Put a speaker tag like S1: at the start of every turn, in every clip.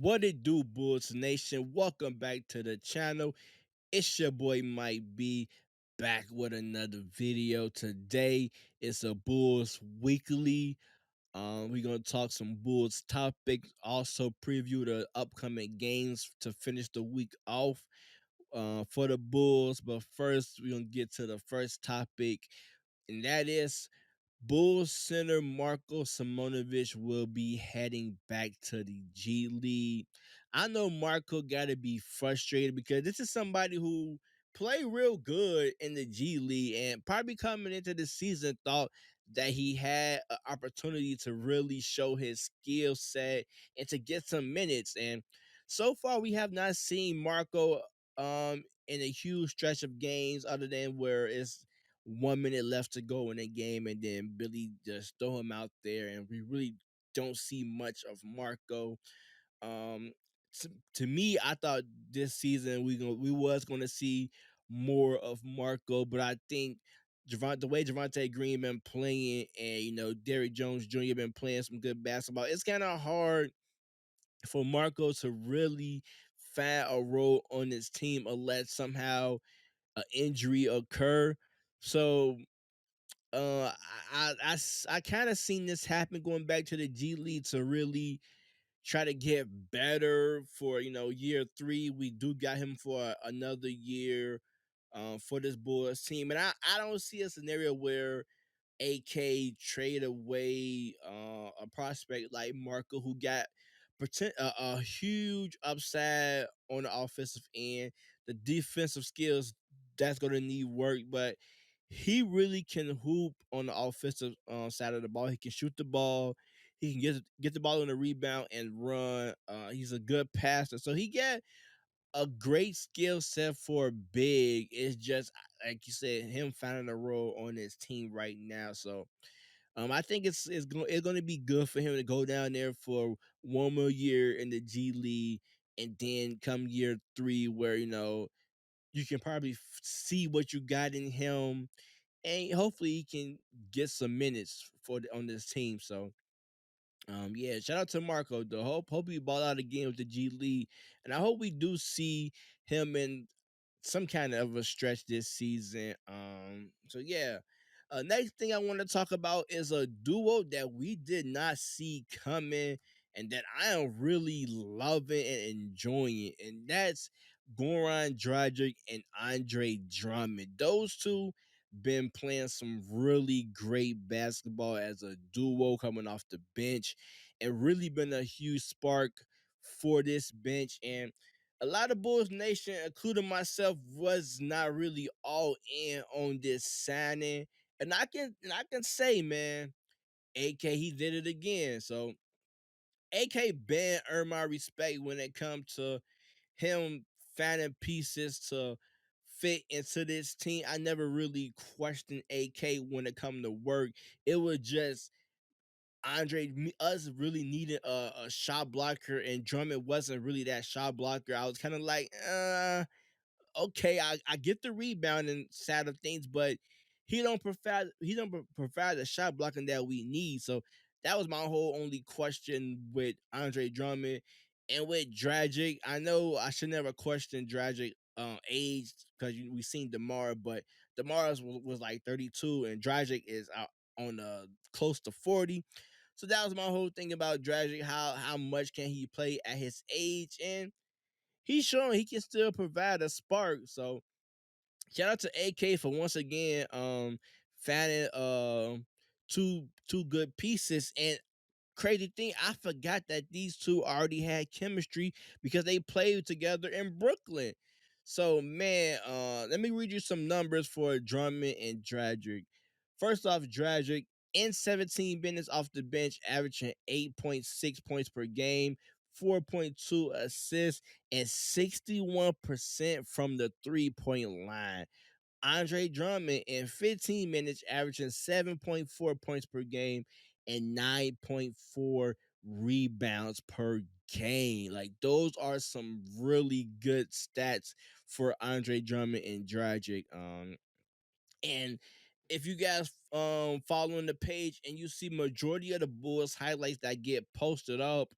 S1: What it do, Bulls Nation? Welcome back to the channel. It's your boy Mike B back with another video. Today it's a Bulls Weekly. We're gonna talk some Bulls topics, also preview the upcoming games to finish the week off for the Bulls. But first, we're gonna get to the first topic, and that is Bulls center Marko Simonovic will be heading back to the G League. I know Marko got to be frustrated because this is somebody who played real good in the G League and probably coming into the season thought that he had an opportunity to really show his skill set and to get some minutes. And so far, we have not seen Marko in a huge stretch of games other than where it's 1 minute left to go in a game, and then Billy just throw him out there, and we really don't see much of Marko. Um, to me, I thought this season we was gonna see more of Marko, but I think the way Javante Green been playing, and Derrick Jones Jr. been playing some good basketball, it's kind of hard for Marko to really find a role on this team unless somehow an injury occur. So I kind of seen this happen going back to the G League to really try to get better for year three. We do got him for another year for this Bulls team, and I don't see a scenario where AK trade away a prospect like Marko who got a huge upside on the offensive end. The defensive skills that's going to need work, but he really can hoop on the offensive side of the ball. He can shoot the ball. He can get the ball on the rebound and run. He's a good passer, so he got a great skill set for big. It's just like you said, him finding a role on his team right now. So I think it's going to be good for him to go down there for one more year in the G League, and then come year three, where you can probably see what you got in him, and hopefully he can get some minutes on this team. So yeah, shout out to Marko. The hope he ball out again with the G League, and I hope we do see him in some kind of a stretch this season. So yeah. Next thing I want to talk about is a duo that we did not see coming, and that I am really loving and enjoying, and that's Goran Dragic and Andre Drummond. Those two been playing some really great basketball as a duo coming off the bench, and really been a huge spark for this bench. And a lot of Bulls Nation, including myself, was not really all in on this signing. And I can say, man, AK he did it again. So AK Ben earned my respect when it comes to him finding pieces to fit into this team. I never really questioned AK when it come to work. It was just us really needed a shot blocker, and Drummond wasn't really that shot blocker. I was kind of like, okay, I get the rebounding side of things, but he don't provide the shot blocking that we need. So that was my whole only question with Andre Drummond. And with Dragic, I know I should never question Dragic age, because we seen DeMar, but DeMar was like 32 and Dragic is out on close to 40. So that was my whole thing about Dragic. How much can he play at his age? And he's showing he can still provide a spark. So shout out to AK for once again finding two good pieces. And crazy thing, I forgot that these two already had chemistry because they played together in Brooklyn. So man, let me read you some numbers for Drummond and Dragic. First off, Dragic in 17 minutes off the bench, averaging 8.6 points per game, 4.2 assists, and 61% from the 3-point line. Andre Drummond in 15 minutes, averaging 7.4 points per game and 9.4 rebounds per game. Like, those are some really good stats for Andre Drummond and Dragic. And if you guys following the page and you see majority of the Bulls highlights that get posted up,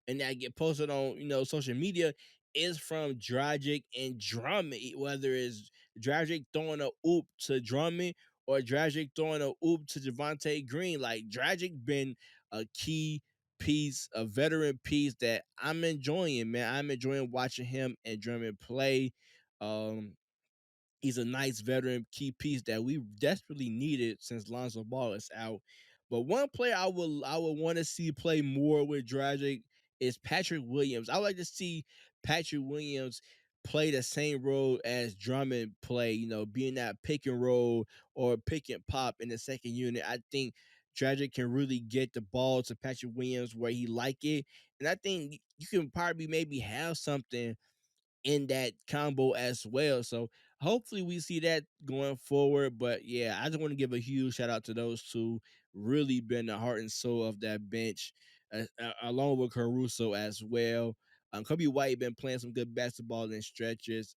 S1: and that get posted on social media is from Dragic and Drummond. Whether it's Dragic throwing a oop to Drummond or Dragic throwing a oop to Javante Green, like Dragic been a key piece, a veteran piece that I'm enjoying, man. I'm enjoying watching him and Drummond play. Um, he's a nice veteran key piece that we desperately needed since Lonzo Ball is out. But one player I would want to see play more with Dragic is Patrick Williams. I would like to see Patrick Williams play the same role as Drummond play, being that pick and roll or pick and pop in the second unit. I think Dragic can really get the ball to Patrick Williams where he like it. And I think you can probably maybe have something in that combo as well. So hopefully we see that going forward. But yeah, I just want to give a huge shout out to those two. Really been the heart and soul of that bench, along with Caruso as well. Kobe White been playing some good basketball in stretches.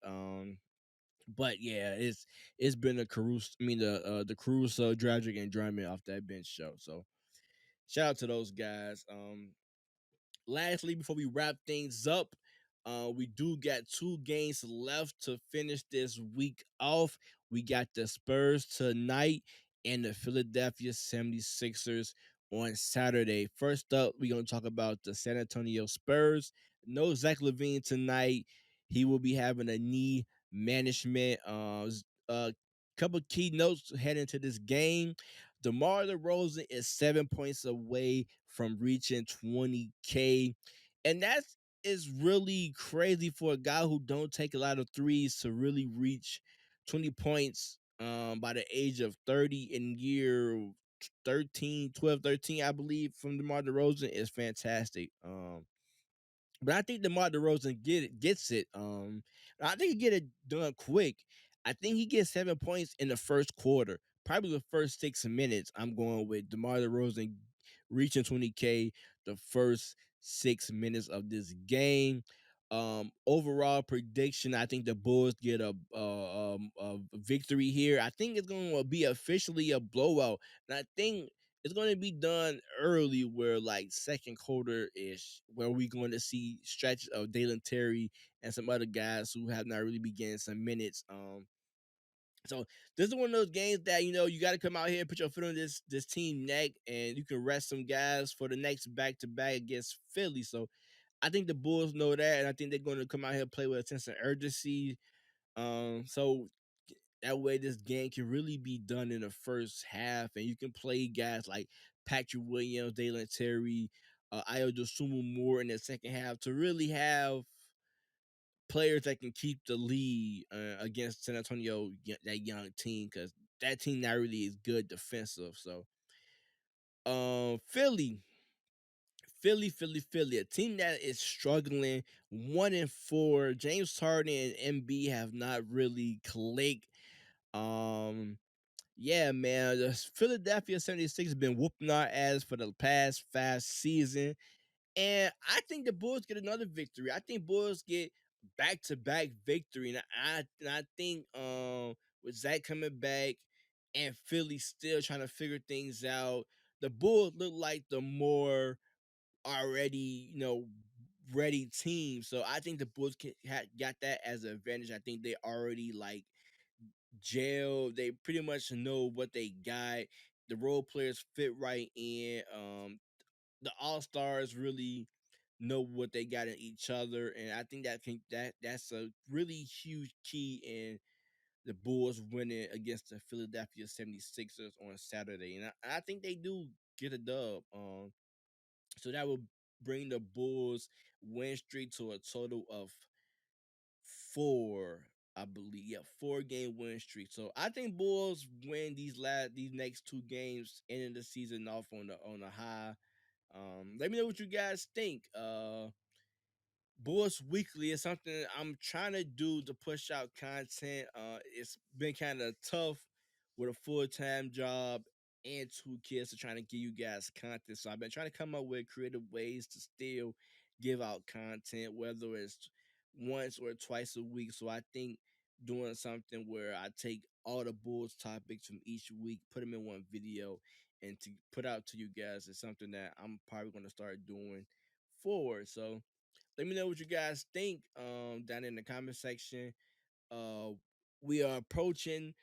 S1: But yeah, it's been the Caruso, Dragic, and Drummond off that bench show. So shout out to those guys. Lastly, before we wrap things up, we do got 2 games left to finish this week off. We got the Spurs tonight and the Philadelphia 76ers on Saturday. First up, we're going to talk about the San Antonio Spurs. No Zach Levine tonight. He will be having a knee management. A couple key notes heading into this game. DeMar DeRozan is 7 points away from reaching 20K. And that is really crazy for a guy who don't take a lot of threes to really reach 20 points by the age of 30 in year 13, I believe, from DeMar DeRozan is fantastic. But I think DeMar DeRozan gets it. I think he get it done quick. I think he gets 7 points in the first quarter, probably the first 6 minutes. I'm going with DeMar DeRozan reaching 20K the first 6 minutes of this game. Overall prediction, I think the Bulls get a victory here. I think it's going to be officially a blowout, and I think it's going to be done early, where like second quarter ish, where we're going to see stretches of Dalen Terry and some other guys who have not really been getting some minutes. So this is one of those games that you got to come out here, put your foot on this team neck, and you can rest some guys for the next back to back against Philly. So I think the Bulls know that, and I think they're going to come out here and play with a sense of urgency. So that way this game can really be done in the first half, and you can play guys like Patrick Williams, Dalen Terry, Ayo Dosunmu Moore in the second half to really have players that can keep the lead against San Antonio, that young team, because that team not really is good defensive. So, Philly, Philly, a team that is struggling 1-4. James Harden and MB have not really clicked. Um, Yeah, man. The Philadelphia 76 have been whooping our ass for the past 5 seasons. And I think the Bulls get another victory. I think Bulls get back-to-back victory. And I think with Zach coming back and Philly still trying to figure things out, the Bulls look like the more already, ready team. So I think the Bulls got that as an advantage. I think they already like jail. They pretty much know what they got. The role players fit right in. The all stars really know what they got in each other, and I think that's a really huge key in the Bulls winning against the Philadelphia 76ers on Saturday. And I think they do get a dub. So that will bring the Bulls win streak to a total of four, I believe. Yeah, 4 game win streak. So I think Bulls win these next 2 games, ending the season off on a high. Let me know what you guys think. Bulls Weekly is something I'm trying to do to push out content. It's been kind of tough with a full-time job and 2 kids to trying to give you guys content. So I've been trying to come up with creative ways to still give out content, whether it's once or twice a week. So I think doing something where I take all the Bulls topics from each week, put them in one video, and to put out to you guys is something that I'm probably going to start doing forward. So let me know what you guys think down in the comment section. Uh we are approaching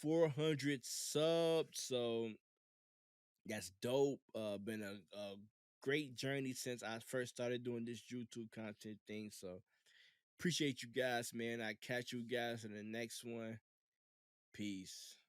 S1: 400 subs, so that's dope. Been a great journey since I first started doing this YouTube content thing. So appreciate you guys, man. I catch you guys in the next one. Peace.